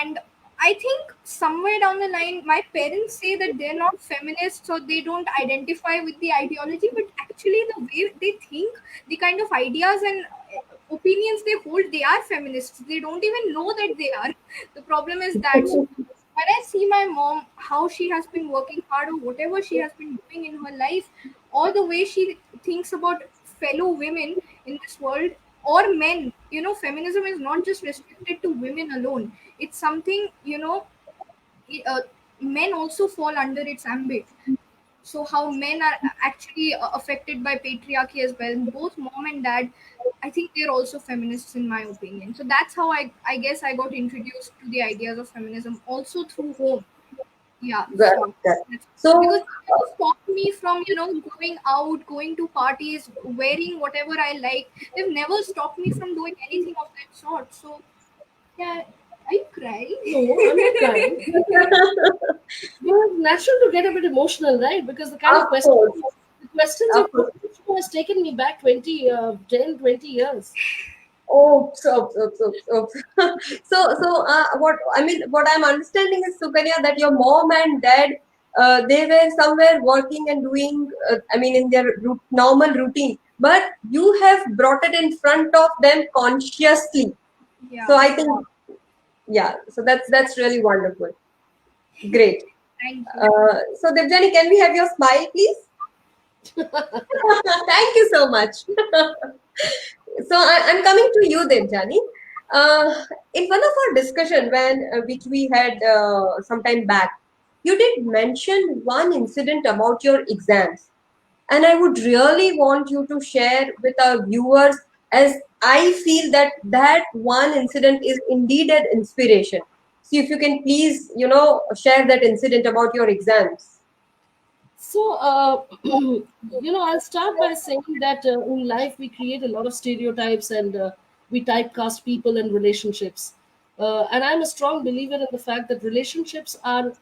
and I think somewhere down the line, my parents say that they're not feminists or they don't identify with the ideology, but actually the way they think, the kind of ideas and opinions they hold, they are feminists. They don't even know that they are. The problem is that. So when I see my mom, how she has been working hard or whatever she has been doing in her life, or the way she thinks about fellow women in this world or men, feminism is not just restricted to women alone. It's something, uh, men also fall under its ambit. So how men are actually affected by patriarchy as well. Both mom and dad, I think they're also feminists in my opinion. So that's how I guess I got introduced to the ideas of feminism also through home. Yeah, Good, so good. because So, it never stopped me from going out, going to parties, wearing whatever I like. They've never stopped me from doing anything of that sort. So yeah, I cry. No, I'm not crying. Well, natural to get a bit emotional, right? Because the kind of of course, the questions you of put course. has taken me back 20, 10, 20 years. Oh, what I mean, what I'm understanding is, Sukanya, that your mom and dad, they were somewhere working and doing, I mean, in their normal routine, but you have brought it in front of them consciously. So Yeah, I think, yeah, so that's really wonderful. Great. thank you. So Devjani, can we have your smile, please? Thank you so much. So I'm coming to you, Devjani. In one of our discussion which we had some time back, you did mention one incident about your exams, and I would really want you to share with our viewers, as I feel that that one incident is indeed an inspiration. So if you can please, share that incident about your exams. So, I'll start by saying that in life we create a lot of stereotypes and we typecast people and relationships. And I'm a strong believer in the fact that relationships are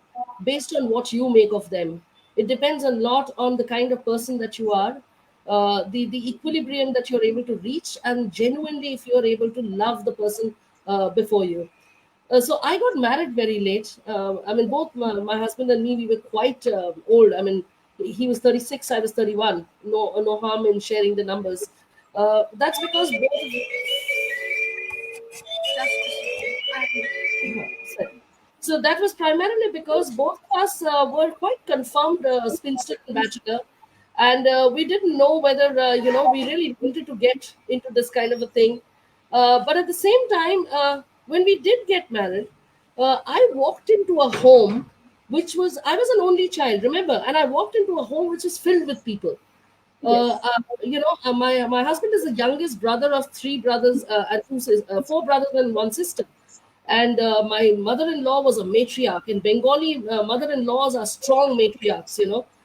based on what you make of them. It depends a lot on the kind of person that you are, the equilibrium that you're able to reach, and genuinely if you're able to love the person before you. So I got married very late. I mean, both my husband and me, we were quite old. I mean, he was 36, I was 31. No harm in sharing the numbers. That's because both. Just a second. Sorry. So that was primarily because both of us were quite confirmed spinster and bachelor, and we didn't know whether we really wanted to get into this kind of a thing. But at the same time, when we did get married, I walked into a home which was, I was an only child, remember, and I walked into a home which was filled with people. Yes. My husband is the youngest brother of three brothers and four brothers and one sister. And my mother-in-law was a matriarch. In Bengali, mother-in-laws are strong matriarchs.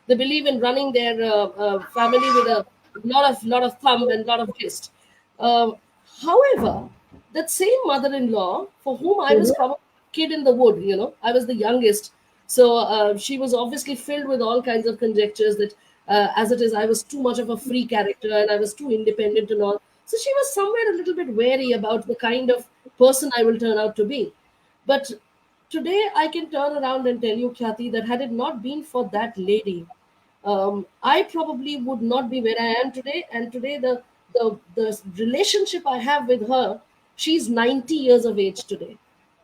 They believe in running their family with a lot of thumb and lot of gist. Um, However, that same mother-in-law, for whom I was Mhm. probably a kid in the wood, I was the youngest. So she was obviously filled with all kinds of conjectures that, as it is, I was too much of a free character and I was too independent and all. So she was somewhere a little bit wary about the kind of person I will turn out to be. But today I can turn around and tell you, Khyati, that had it not been for that lady, I probably would not be where I am today. And today, the relationship I have with her, she's 90 years of age today,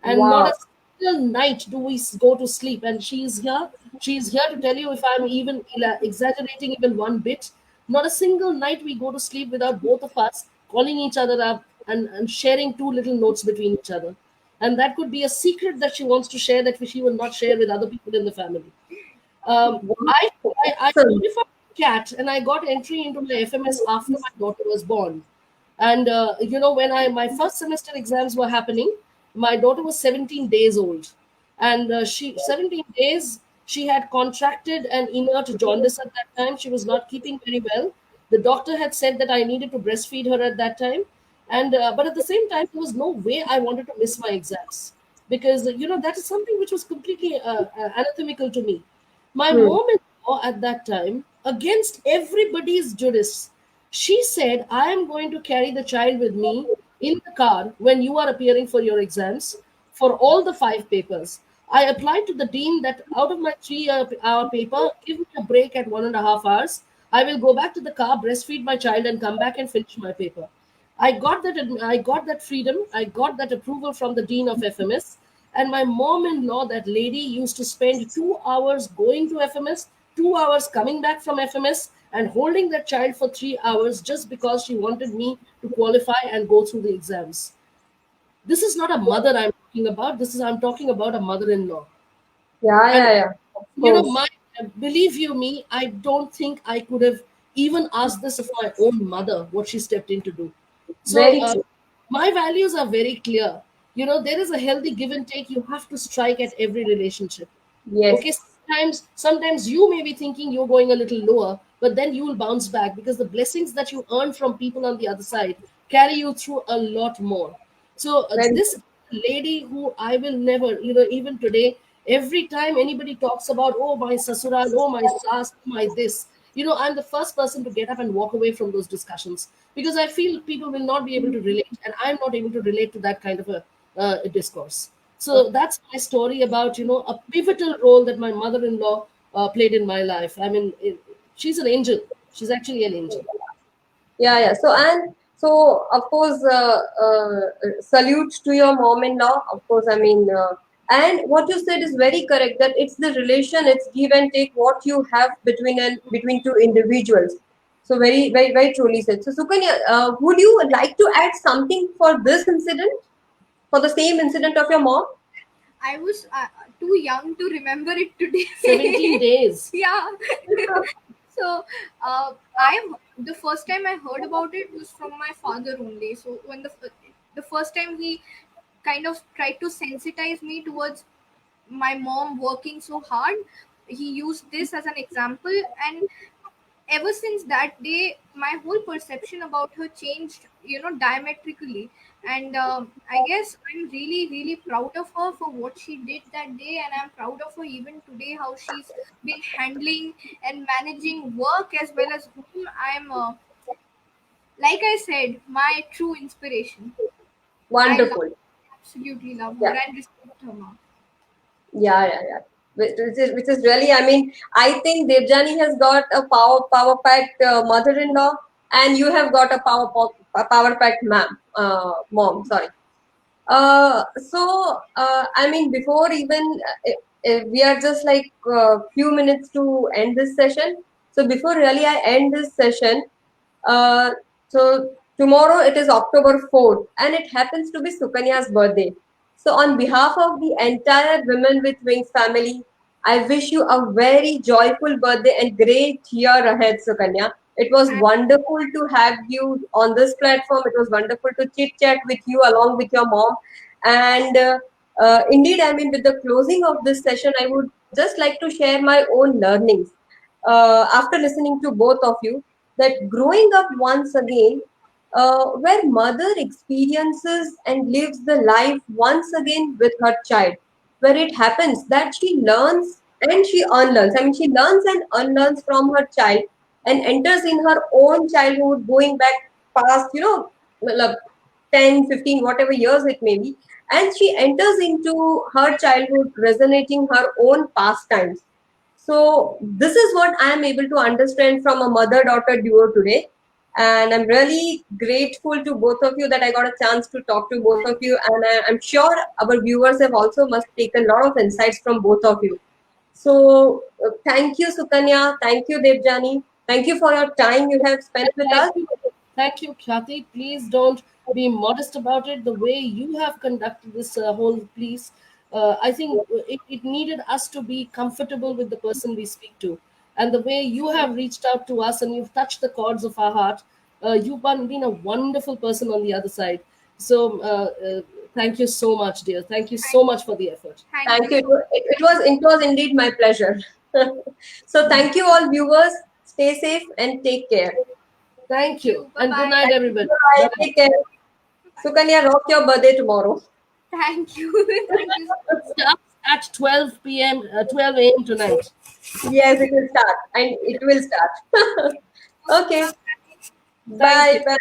and not Wow. a single night do we go to sleep. And she's here. She's here to tell you, if I'm even exaggerating even one bit, not a single night we go to sleep without both of us calling each other up and sharing two little notes between each other. And that could be a secret that she wants to share that she will not share with other people in the family. um, I, I Excellent. qualified CAT and I got entry into my FMS after my daughter was born. And when my first semester exams were happening, my daughter was 17 days old, and she 17 days she had contracted an inert jaundice at that time. She was not keeping very well. The doctor had said that I needed to breastfeed her at that time, and but at the same time, there was no way I wanted to miss my exams because that is something which was completely anatomical to me. My Hmm. mom-in-law at that time, against everybody's juris, she said, I am going to carry the child with me in the car when you are appearing for your exams for all the five papers. I applied to the dean that out of my 3 hour paper, give me a break at 1.5 hours. I will go back to the car, breastfeed my child, and come back and finish my paper. I got that freedom. I got that approval from the dean of FMS. And my mom-in-law, that lady, used to spend 2 hours going to FMS, 2 hours coming back from FMS, and holding that child for 3 hours just because she wanted me to qualify and go through the exams. This is not a mother I'm talking about. I'm talking about a mother-in-law. Yeah, And yeah, yeah. Of course. my believe you me, I don't think I could have even asked this of my own mother what she stepped in to do. So Very true. my values are very clear. There is a healthy give and take you have to strike at every relationship. Okay, Yes. sometimes you may be thinking you're going a little lower, but then you will bounce back because the blessings that you earn from people on the other side carry you through a lot more. So Very this true. lady who I will never, even today, every time anybody talks about, oh my sasural, oh my sas, oh my this, I'm the first person to get up and walk away from those discussions because I feel people will not be able to relate, and I'm not able to relate to that kind of a discourse. So that's my story about a pivotal role that my mother-in-law played in my life. I mean, she's an angel. She's actually an angel. Yeah, yeah. So of course, salute to your mom-in-law. Of course, I mean, and what you said is very correct. That it's the relation, it's give and take what you have between two individuals. So very, very, very truly said. So Sukanya, would you like to add something for this incident, for the same incident of your mom? I was too young to remember it 17 today. days. Yeah. So I the first time I heard about it was from my father only. So when the first time he kind of tried to sensitize me towards my mom working so hard, he used this as an example, and ever since that day my whole perception about her changed, diametrically. And I guess I'm really really proud of her for what she did that day, and I'm proud of her even today how she's been handling and managing work as well as home. I'm like I said, my true inspiration. I love Wonderful. absolutely love her Yeah. and respect her now. Yeah, yeah, yeah. Which is really, I mean, I think Devjani has got a power packed mother-in-law, and you have got a power packed mom. Sorry. I mean, before even we are just like a few minutes to end this session. So before really I end this session, so tomorrow it is October 4th, and it happens to be Sukanya's birthday. So on behalf of the entire Women with Wings family, I wish you a very joyful birthday and great year ahead, Sukanya. It was wonderful to have you on this platform. It was wonderful to chit chat with you along with your mom. And indeed, I mean, with the closing of this session, I would just like to share my own learnings after listening to both of you, that growing up once again, where mother experiences and lives the life once again with her child, where it happens that she learns and she unlearns. I mean, she learns and unlearns from her child and enters in her own childhood, going back past, matlab 10, 15, whatever years it may be, and she enters into her childhood, resonating her own pastimes. So this is what I am able to understand from a mother-daughter duo today. And I'm really grateful to both of you that I got a chance to talk to both of you. And I'm sure our viewers have also must taken a lot of insights from both of you. So thank you, Sukanya. Thank you, Devjani. Thank you for your time you have spent with us. Thank you, Khyati. Please don't be modest about it. The way you have conducted this whole piece, I think it needed us to be comfortable with the person we speak to. And the way you have reached out to us and you've touched the chords of our heart, you've been a wonderful person on the other side. So, thank you so much, dear. Thank you so much for the effort. Thank Thank you you. so It was indeed my pleasure. So thank you all viewers. Stay safe and take care. Thank much. you. Bye And good bye. night, Thank you. everybody. Bye. Bye. Take care. Sukanya, rock your birthday tomorrow. Thank you. Thank you. Starts at 12 p.m., 12 a.m. tonight. Yes, it will start, and it will start. Okay, Okay. bye. Thank you. Bye. Bye.